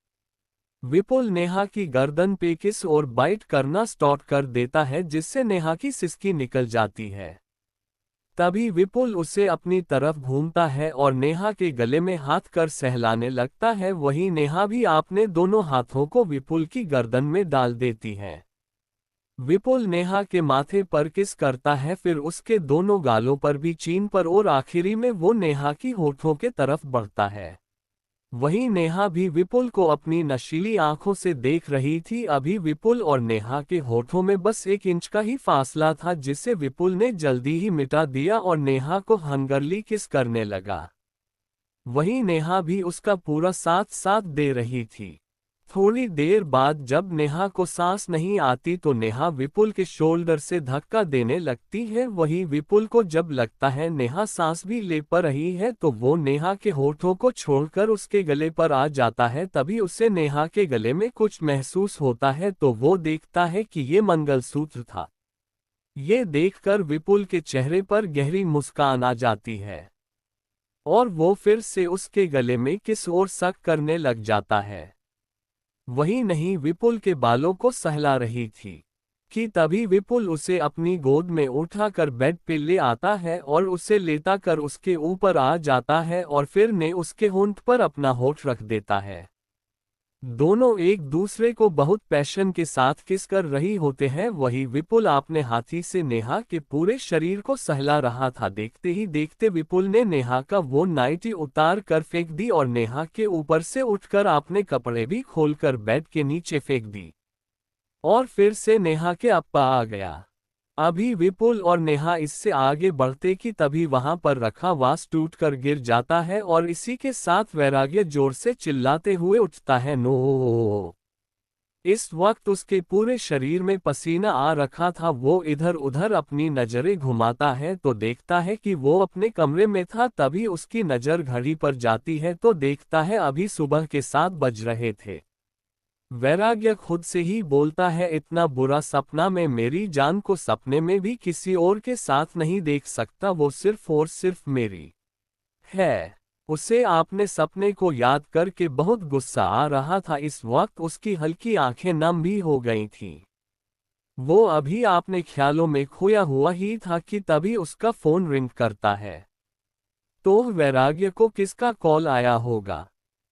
विपुल नेहा की गर्दन पे किस और बाइट करना स्टार्ट कर देता है जिससे नेहा की सिसकी निकल जाती है। तभी विपुल उसे अपनी तरफ घूमता है और नेहा के गले में हाथ कर सहलाने लगता है। वहीं नेहा भी अपने दोनों हाथों को विपुल की गर्दन में डाल देती है। विपुल नेहा के माथे पर किस करता है, फिर उसके दोनों गालों पर भी चीन पर और आखिरी में वो नेहा की होठों के तरफ बढ़ता है। वहीं नेहा भी विपुल को अपनी नशीली आंखों से देख रही थी। अभी विपुल और नेहा के होठों में बस 1 इंच का ही फासला था जिसे विपुल ने जल्दी ही मिटा दिया और नेहा को हंगरली किस करने लगा। वहीं नेहा भी उसका पूरा साथ साथ दे रही थी। थोड़ी देर बाद जब नेहा को सांस नहीं आती तो नेहा विपुल के शोल्डर से धक्का देने लगती है। वही विपुल को जब लगता है नेहा सांस भी ले पा रही है तो वो नेहा के होठों को छोड़कर उसके गले पर आ जाता है। तभी उसे नेहा के गले में कुछ महसूस होता है तो वो देखता है कि ये मंगलसूत्र था। ये देखकर विपुल के चेहरे पर गहरी मुस्कान आ जाती है और वो फिर से उसके गले में किस और शक करने लग जाता है। वही नहीं विपुल के बालों को सहला रही थी कि तभी विपुल उसे अपनी गोद में उठाकर बेड पे ले आता है और उसे लेटा कर उसके ऊपर आ जाता है और फिर ने उसके होंठ पर अपना होठ रख देता है। दोनों एक दूसरे को बहुत पैशन के साथ किस कर रही होते हैं। वही विपुल अपने हाथी से नेहा के पूरे शरीर को सहला रहा था। देखते ही देखते विपुल ने नेहा का वो नाइटी उतार कर फेंक दी और नेहा के ऊपर से उठकर अपने कपड़े भी खोलकर बेड के नीचे फेंक दी और फिर से नेहा के अप्पा आ गया। अभी विपुल और नेहा इससे आगे बढ़ते कि तभी वहां पर रखा वास टूटकर गिर जाता है और इसी के साथ वैराग्य जोर से चिल्लाते हुए उठता है, नो। इस वक्त उसके पूरे शरीर में पसीना आ रखा था। वो इधर उधर अपनी नजरें घुमाता है तो देखता है कि वो अपने कमरे में था। तभी उसकी नजर घड़ी पर जाती है तो देखता है अभी सुबह के 7 बज रहे थे। वैराग्य खुद से ही बोलता है, इतना बुरा सपना मैं मेरी जान को सपने में भी किसी और के साथ नहीं देख सकता, वो सिर्फ और सिर्फ मेरी है। उसे आपने सपने को याद करके बहुत गुस्सा आ रहा था। इस वक्त उसकी हल्की आंखें नम भी हो गई थीं। वो अभी आपने ख्यालों में खोया हुआ ही था कि तभी उसका फोन रिंग करता है। तो वैराग्य को किसका कॉल आया होगा?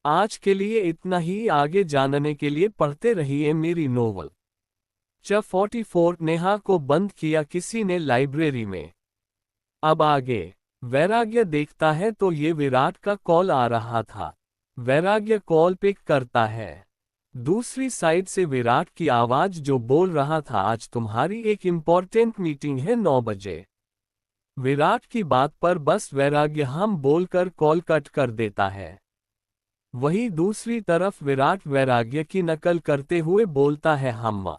आज के लिए इतना ही। आगे जानने के लिए पढ़ते रहिए मेरी नोवेल। चैप्टर 44 नेहा को बंद किया किसी ने लाइब्रेरी में। अब आगे वैराग्य देखता है तो ये विराट का कॉल आ रहा था। वैराग्य कॉल पिक करता है। दूसरी साइड से विराट की आवाज जो बोल रहा था, आज तुम्हारी एक इम्पोर्टेंट मीटिंग है 9 बजे। विराट की बात पर बस वैराग्य हम बोलकर कॉल कट कर देता है। वही दूसरी तरफ विराट वैराग्य की नकल करते हुए बोलता है, हम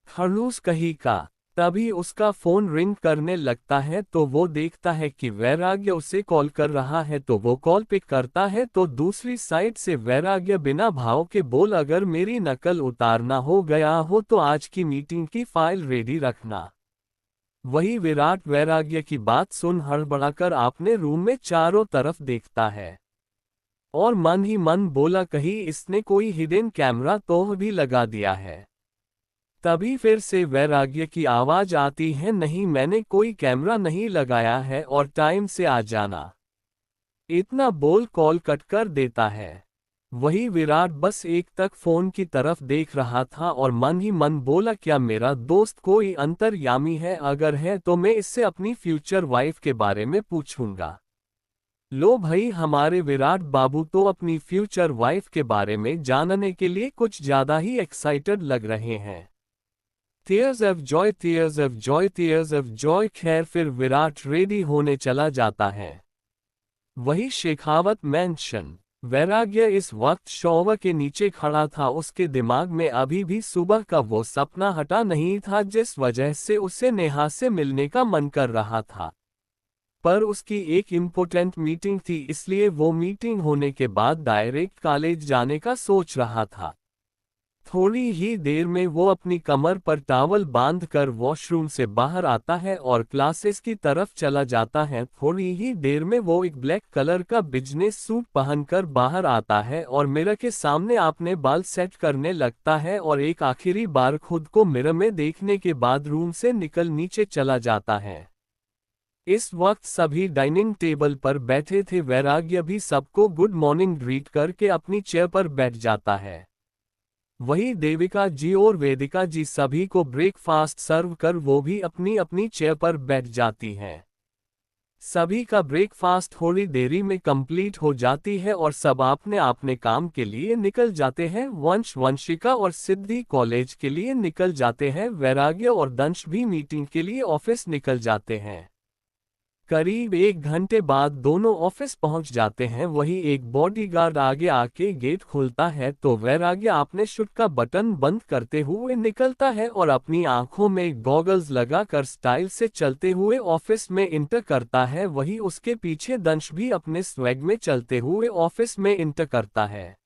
खड़ूस कहीं का। तभी उसका फोन रिंग करने लगता है तो वो देखता है कि वैराग्य उसे कॉल कर रहा है तो वो कॉल पिक करता है तो दूसरी साइड से वैराग्य बिना भाव के बोल, अगर मेरी नकल उतारना हो गया हो तो आज की मीटिंग की फाइल रेडी रखना। वही विराट वैराग्य की बात सुन हड़बड़ाकर अपने रूम में चारों तरफ देखता है और मन ही मन बोला, कहीं इसने कोई हिडन कैमरा तो भी लगा दिया है। तभी फिर से वैराग्य की आवाज आती है, नहीं मैंने कोई कैमरा नहीं लगाया है और टाइम से आ जाना। इतना बोल कॉल कट कर देता है। वही विराट बस एक तक फोन की तरफ देख रहा था और मन ही मन बोला, क्या मेरा दोस्त कोई अंतर्यामी है? अगर है तो मैं इससे अपनी फ्यूचर वाइफ के बारे में पूछूंगा। लो भाई, हमारे विराट बाबू तो अपनी फ्यूचर वाइफ के बारे में जानने के लिए कुछ ज्यादा ही एक्साइटेड लग रहे हैं। Tears of Joy, tears of Joy, tears of Joy. खैर फिर विराट रेडी होने चला जाता है। वही शेखावत मैंशन। वैराग्य इस वक्त शॉवर के नीचे खड़ा था। उसके दिमाग में अभी भी सुबह का वो सपना हटा नहीं था जिस वजह से उसे नेहा से मिलने का मन कर रहा था। पर उसकी एक इम्पोर्टेंट मीटिंग थी, इसलिए वो मीटिंग होने के बाद डायरेक्ट कॉलेज जाने का सोच रहा था। थोड़ी ही देर में वो अपनी कमर पर टॉवल बांधकर वॉशरूम से बाहर आता है और क्लासेस की तरफ चला जाता है। थोड़ी ही देर में वो एक ब्लैक कलर का बिजनेस सूट पहनकर बाहर आता है और मिरर के सामने अपने बाल सेट करने लगता है और एक आखिरी बार खुद को मिरर में देखने के बाद रूम से निकल नीचे चला जाता है। इस वक्त सभी डाइनिंग टेबल पर बैठे थे। वैराग्य भी सबको गुड मॉर्निंग ग्रीट करके अपनी चेयर पर बैठ जाता है। वही देविका जी और वेदिका जी सभी को ब्रेकफास्ट सर्व कर वो भी अपनी अपनी चेयर पर बैठ जाती हैं। सभी का ब्रेकफास्ट थोड़ी देरी में कंप्लीट हो जाती है और सब अपने अपने काम के लिए निकल जाते हैं। वंशिका और सिद्धि कॉलेज के लिए निकल जाते हैं। वैराग्य और दंश भी मीटिंग के लिए ऑफिस निकल जाते हैं। करीब 1 घंटे बाद दोनों ऑफिस पहुंच जाते हैं। वही एक बॉडीगार्ड आगे आके गेट खोलता है तो वैराग्य अपने शूट का बटन बंद करते हुए निकलता है और अपनी आंखों में गॉगल्स लगाकर स्टाइल से चलते हुए ऑफिस में इंटर करता है। वही उसके पीछे दंश भी अपने स्वैग में चलते हुए ऑफिस में इंटर करता है।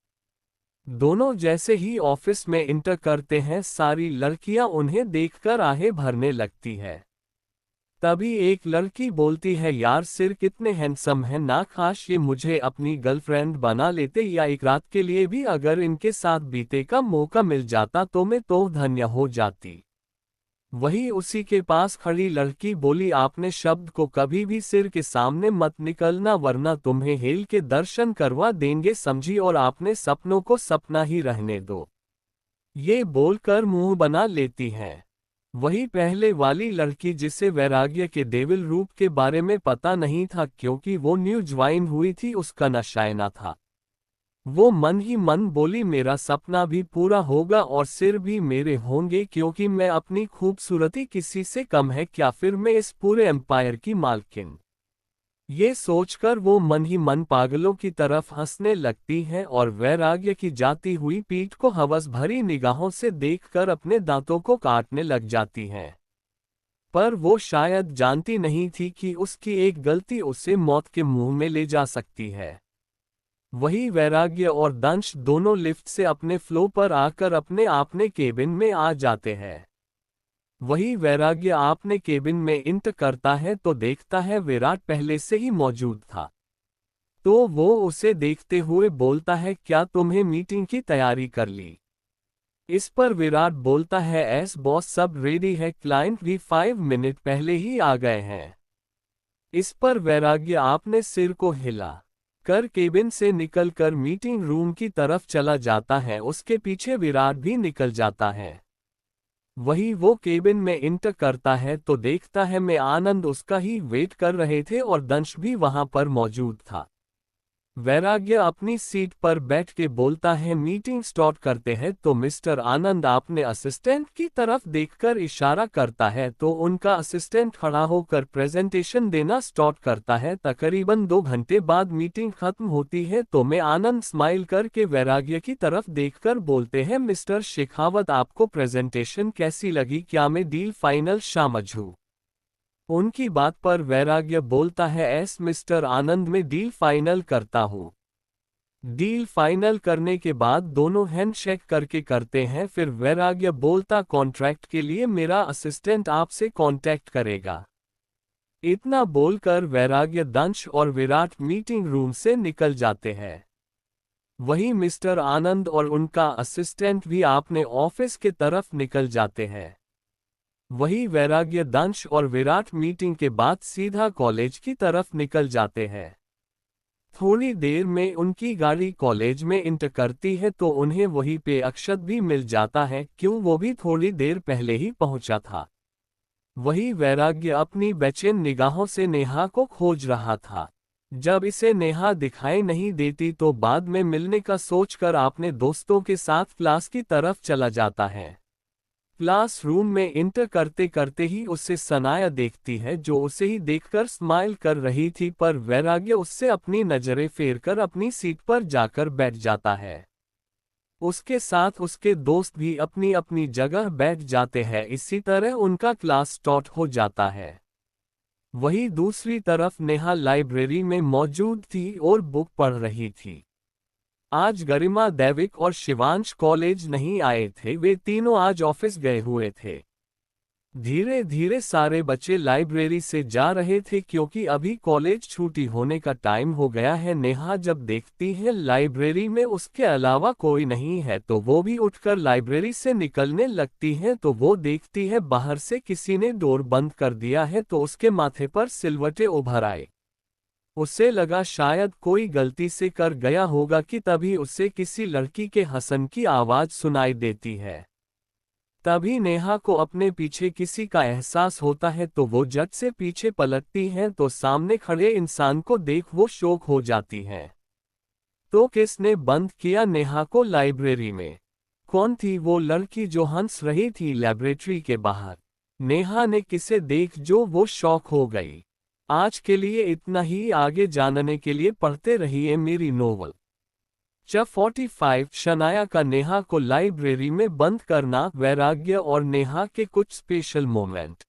दोनों जैसे ही ऑफिस में इंटर करते हैं, सारी लड़कियां उन्हें देखकर आहें भरने लगती है। तभी एक लड़की बोलती है, यार सिर कितने हैंडसम हैं ना, काश ये मुझे अपनी गर्लफ्रेंड बना लेते या एक रात के लिए भी अगर इनके साथ बीते का मौका मिल जाता तो मैं तो धन्य हो जाती। वही उसी के पास खड़ी लड़की बोली, आपने शब्द को कभी भी सिर के सामने मत निकलना वरना तुम्हें हेल के दर्शन करवा देंगे समझी, और आपने सपनों को सपना ही रहने दो। ये बोलकर मुंह बना लेती हैं। वही पहले वाली लड़की जिसे वैराग्य के डेविल रूप के बारे में पता नहीं था क्योंकि वो न्यू ज्वाइन हुई थी, उसका नशा न था। वो मन ही मन बोली, मेरा सपना भी पूरा होगा और सिर भी मेरे होंगे क्योंकि मैं अपनी खूबसूरती किसी से कम है क्या, फिर मैं इस पूरे एम्पायर की मालकिन। ये सोचकर वो मन ही मन पागलों की तरफ हंसने लगती हैं और वैराग्य की जाती हुई पीठ को हवस भरी निगाहों से देखकर अपने दांतों को काटने लग जाती हैं। पर वो शायद जानती नहीं थी कि उसकी एक गलती उसे मौत के मुंह में ले जा सकती है। वही वैराग्य और दंश दोनों लिफ्ट से अपने फ्लो पर आकर अपने आपने केबिन में आ जाते हैं। वही वैराग्य आपने केबिन में इंटर करता है तो देखता है विराट पहले से ही मौजूद था। तो वो उसे देखते हुए बोलता है, क्या तुम्हें मीटिंग की तैयारी कर ली? इस पर विराट बोलता है, एस बॉस सब रेडी है, क्लाइंट भी 5 मिनट पहले ही आ गए हैं। इस पर वैराग्य आपने सिर को हिला कर केबिन से निकलकर मीटिंग रूम की तरफ चला जाता है। उसके पीछे विराट भी निकल जाता है। वही वो केबिन में इंटर करता है तो देखता है मैं आनंद उसका ही वेट कर रहे थे और दंश भी वहां पर मौजूद था। वैराग्य अपनी सीट पर बैठ के बोलता है, मीटिंग स्टार्ट करते हैं, तो मिस्टर आनंद अपने असिस्टेंट की तरफ देखकर इशारा करता है तो उनका असिस्टेंट खड़ा होकर प्रेजेंटेशन देना स्टार्ट करता है। तकरीबन 2 घंटे बाद मीटिंग खत्म होती है तो मैं आनंद स्माइल करके वैराग्य की तरफ देखकर बोलते हैं, मिस्टर शेखावत आपको प्रेजेंटेशन कैसी लगी, क्या मैं डील फाइनल समझूं? उनकी बात पर वैराग्य बोलता है, एस मिस्टर आनंद में डील फाइनल करता हूँ। डील फाइनल करने के बाद दोनों हैंडशेक करके करते हैं। फिर वैराग्य बोलता, कॉन्ट्रैक्ट के लिए मेरा असिस्टेंट आपसे कांटेक्ट करेगा। इतना बोलकर वैराग्य, दंश और विराट मीटिंग रूम से निकल जाते हैं। वहीं मिस्टर आनंद और उनका असिस्टेंट भी अपने ऑफिस के तरफ निकल जाते हैं। वही वैराग्य, दंश और विराट मीटिंग के बाद सीधा कॉलेज की तरफ निकल जाते हैं। थोड़ी देर में उनकी गाड़ी कॉलेज में इंटर करती है तो उन्हें वहीं पे अक्षत भी मिल जाता है, क्यों वो भी थोड़ी देर पहले ही पहुंचा था। वही वैराग्य अपनी बेचैन निगाहों से नेहा को खोज रहा था। जब इसे नेहा दिखाई नहीं देती तो बाद में मिलने का सोचकर अपने दोस्तों के साथ क्लास की तरफ चला जाता है। क्लासरूम में इंटर करते करते ही उसे सनाया देखती है जो उसे ही देखकर स्माइल कर रही थी, पर वैराग्य उससे अपनी नजरें फेरकर अपनी सीट पर जाकर बैठ जाता है। उसके साथ उसके दोस्त भी अपनी अपनी जगह बैठ जाते हैं। इसी तरह उनका क्लास स्टार्ट हो जाता है। वहीं दूसरी तरफ नेहा लाइब्रेरी में मौजूद थी और बुक पढ़ रही थी। आज गरिमा, दैविक और शिवांश कॉलेज नहीं आए थे, वे तीनों आज ऑफिस गए हुए थे। धीरे धीरे सारे बच्चे लाइब्रेरी से जा रहे थे क्योंकि अभी कॉलेज छुट्टी होने का टाइम हो गया है। नेहा जब देखती है लाइब्रेरी में उसके अलावा कोई नहीं है तो वो भी उठकर लाइब्रेरी से निकलने लगती है तो वो देखती है बाहर से किसी ने डोर बंद कर दिया है तो उसके माथे पर सिलवटें उभर आए। उसे लगा शायद कोई गलती से कर गया होगा कि तभी उसे किसी लड़की के हंसन की आवाज सुनाई देती है। तभी नेहा को अपने पीछे किसी का एहसास होता है तो वो झट से पीछे पलटती है तो सामने खड़े इंसान को देख वो शॉक हो जाती है। तो किसने बंद किया नेहा को लाइब्रेरी में? कौन थी वो लड़की जो हंस रही थी लाइब्रेरी के बाहर? नेहा ने किसे देख जो वो शॉक हो गई? आज के लिए इतना ही। आगे जानने के लिए पढ़ते रहिए मेरी नोवेल। चैप्टर 45 शनाया का नेहा को लाइब्रेरी में बंद करना, वैराग्य और नेहा के कुछ स्पेशल मोमेंट।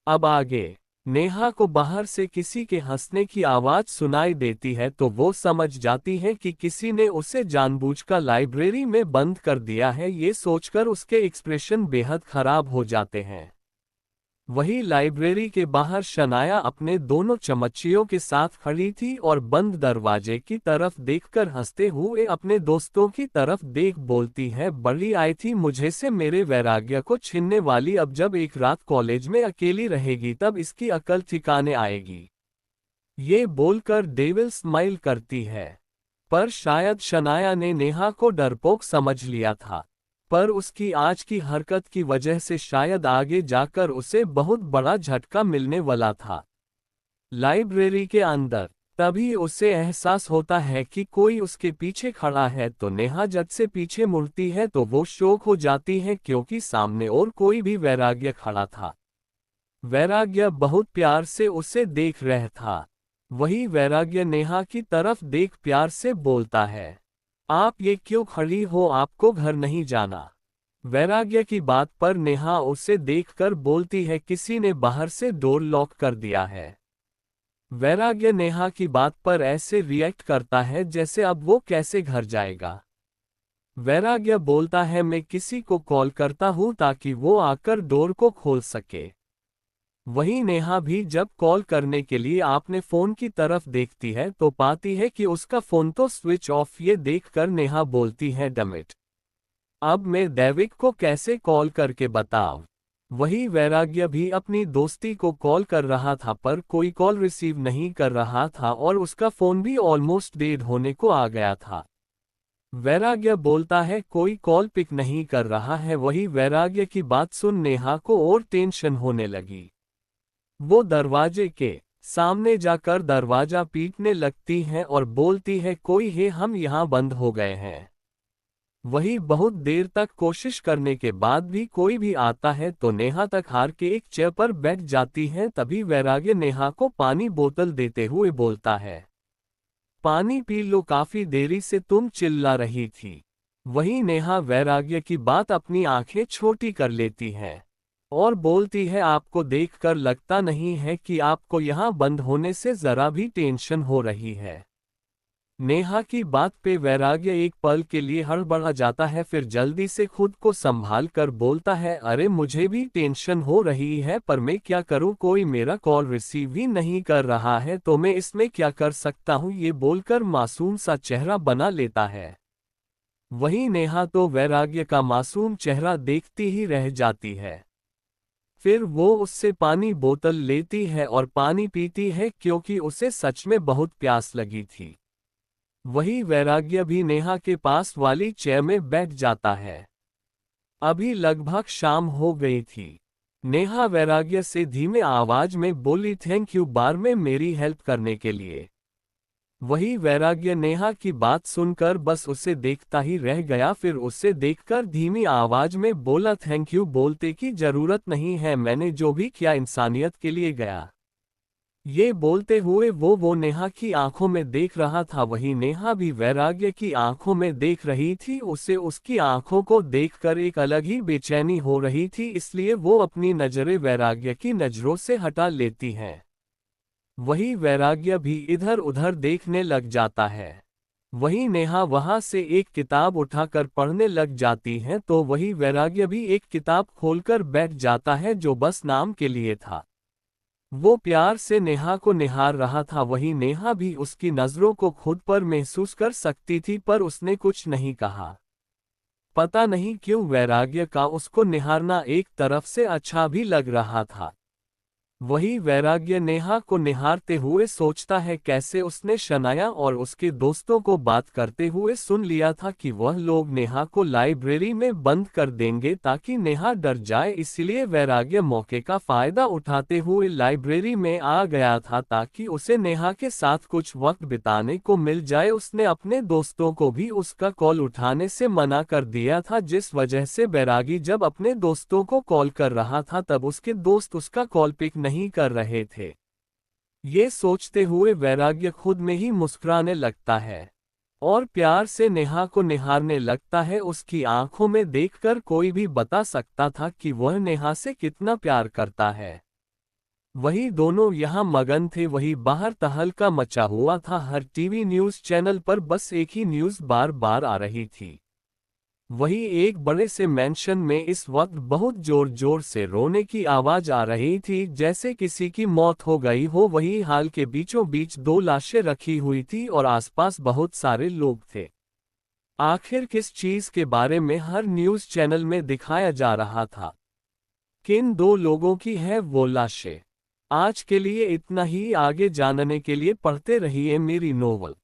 अब आगे। नेहा को बाहर से किसी के हंसने की आवाज सुनाई देती है तो वो समझ जाती है कि किसी ने उसे जानबूझकर लाइब्रेरी में बंद कर दिया है। ये सोचकर उसके एक्सप्रेशन बेहद खराब हो जाते हैं। वही लाइब्रेरी के बाहर शनाया अपने दोनों चमचियों के साथ खड़ी थी और बंद दरवाजे की तरफ देखकर हंसते हुए अपने दोस्तों की तरफ देख बोलती है, बड़ी आई थी मुझे से मेरे वैराग्य को छीनने वाली। अब जब एक रात कॉलेज में अकेली रहेगी तब इसकी अकल ठिकाने आएगी। ये बोलकर डेविल स्माइल करती है। पर शायद शनाया ने नेहा को डरपोक समझ लिया था। पर उसकी आज की हरकत की वजह से शायद आगे जाकर उसे बहुत बड़ा झटका मिलने वाला था। लाइब्रेरी के अंदर तभी उसे एहसास होता है कि कोई उसके पीछे खड़ा है तो नेहा जब से पीछे मुड़ती है तो वो शॉक हो जाती है क्योंकि सामने और कोई भी वैराग्य खड़ा था। वैराग्य बहुत प्यार से उसे देख रहा था। वही वैराग्य नेहा की तरफ देख प्यार से बोलता है, आप ये क्यों खड़ी हो, आपको घर नहीं जाना? वैराग्य की बात पर नेहा उसे देखकर बोलती है, किसी ने बाहर से डोर लॉक कर दिया है। वैराग्य नेहा की बात पर ऐसे रिएक्ट करता है जैसे अब वो कैसे घर जाएगा। वैराग्य बोलता है, मैं किसी को कॉल करता हूँ ताकि वो आकर डोर को खोल सके। वहीं नेहा भी जब कॉल करने के लिए आपने फोन की तरफ देखती है तो पाती है कि उसका फोन तो स्विच ऑफ। ये देखकर नेहा बोलती है, डमिट, अब मैं दैविक को कैसे कॉल करके बताऊं? वही वैराग्य भी अपनी दोस्ती को कॉल कर रहा था पर कोई कॉल रिसीव नहीं कर रहा था और उसका फोन भी ऑलमोस्ट डेड होने को आ गया था। वैराग्य बोलता है, कोई कॉल पिक नहीं कर रहा है। वही वैराग्य की बात सुन नेहा को और टेंशन होने लगी। वो दरवाजे के सामने जाकर दरवाजा पीटने लगती है और बोलती है, कोई है, हम यहाँ बंद हो गए हैं। वही बहुत देर तक कोशिश करने के बाद भी कोई भी आता है तो नेहा तक हार के एक चेयर पर बैठ जाती है। तभी वैराग्य नेहा को पानी बोतल देते हुए बोलता है, पानी पी लो, काफी देरी से तुम चिल्ला रही थी। वही नेहा वैराग्य की बात अपनी आंखें छोटी कर लेती है और बोलती है, आपको देखकर लगता नहीं है कि आपको यहाँ बंद होने से जरा भी टेंशन हो रही है। नेहा की बात पे वैराग्य एक पल के लिए हड़बड़ा जाता है, फिर जल्दी से खुद को संभाल कर बोलता है, अरे मुझे भी टेंशन हो रही है पर मैं क्या करूँ, कोई मेरा कॉल रिसीव ही नहीं कर रहा है तो मैं इसमें क्या कर सकता हूँ। ये बोलकर मासूम सा चेहरा बना लेता है। वहीं नेहा तो वैराग्य का मासूम चेहरा देखती ही रह जाती है। फिर वो उससे पानी बोतल लेती है और पानी पीती है क्योंकि उसे सच में बहुत प्यास लगी थी। वही वैराग्य भी नेहा के पास वाली चेयर में बैठ जाता है। अभी लगभग शाम हो गई थी। नेहा वैराग्य से धीमे आवाज में बोली, थैंक यू बार में मेरी हेल्प करने के लिए। वही वैराग्य नेहा की बात सुनकर बस उसे देखता ही रह गया, फिर उसे देखकर धीमी आवाज में बोला, थैंक यू बोलते की जरूरत नहीं है, मैंने जो भी किया इंसानियत के लिए गया। ये बोलते हुए वो नेहा की आंखों में देख रहा था, वही नेहा भी वैराग्य की आंखों में देख रही थी। उसे उसकी आंखों को देखकर एक अलग ही बेचैनी हो रही थी, इसलिए वो अपनी नजरें वैराग्य की नजरों से हटा लेती हैं। वही वैराग्य भी इधर उधर देखने लग जाता है। वही नेहा वहां से एक किताब उठाकर पढ़ने लग जाती है तो वही वैराग्य भी एक किताब खोलकर बैठ जाता है जो बस नाम के लिए था। वो प्यार से नेहा को निहार रहा था, वही नेहा भी उसकी नजरों को खुद पर महसूस कर सकती थी पर उसने कुछ नहीं कहा। पता नहीं क्यों वैराग्य का उसको निहारना एक तरफ से अच्छा भी लग रहा था। वही वैराग्य नेहा को निहारते हुए सोचता है, कैसे उसने शनाया और उसके दोस्तों को बात करते हुए सुन लिया था कि वह लोग नेहा को लाइब्रेरी में बंद कर देंगे ताकि नेहा डर जाए। इसलिए वैराग्य मौके का फायदा उठाते हुए लाइब्रेरी में आ गया था ताकि उसे नेहा के साथ कुछ वक्त बिताने को मिल जाए। उसने अपने दोस्तों को भी उसका कॉल उठाने से मना कर दिया था, जिस वजह से वैरागी जब अपने दोस्तों को कॉल कर रहा था तब उसके दोस्त उसका कॉल पिक नहीं कर रहे थे। ये सोचते हुए वैराग्य खुद में ही मुस्कुराने लगता है और प्यार से नेहा को निहारने लगता है। उसकी आंखों में देखकर कोई भी बता सकता था कि वह नेहा से कितना प्यार करता है। वही दोनों यहाँ मगन थे, वही बाहर तहलका मचा हुआ था। हर टीवी न्यूज़ चैनल पर बस एक ही न्यूज़ बार बार आ रही थी। वही एक बड़े से मेंशन में इस वक्त बहुत जोर जोर से रोने की आवाज आ रही थी, जैसे किसी की मौत हो गई हो। वही हाल के बीचों बीच दो लाशें रखी हुई थी और आसपास बहुत सारे लोग थे। आखिर किस चीज के बारे में हर न्यूज़ चैनल में दिखाया जा रहा था? किन दो लोगों की है वो लाशें? आज के लिए इतना ही। आगे जानने के लिए पढ़ते रहिए मेरी नोवेल।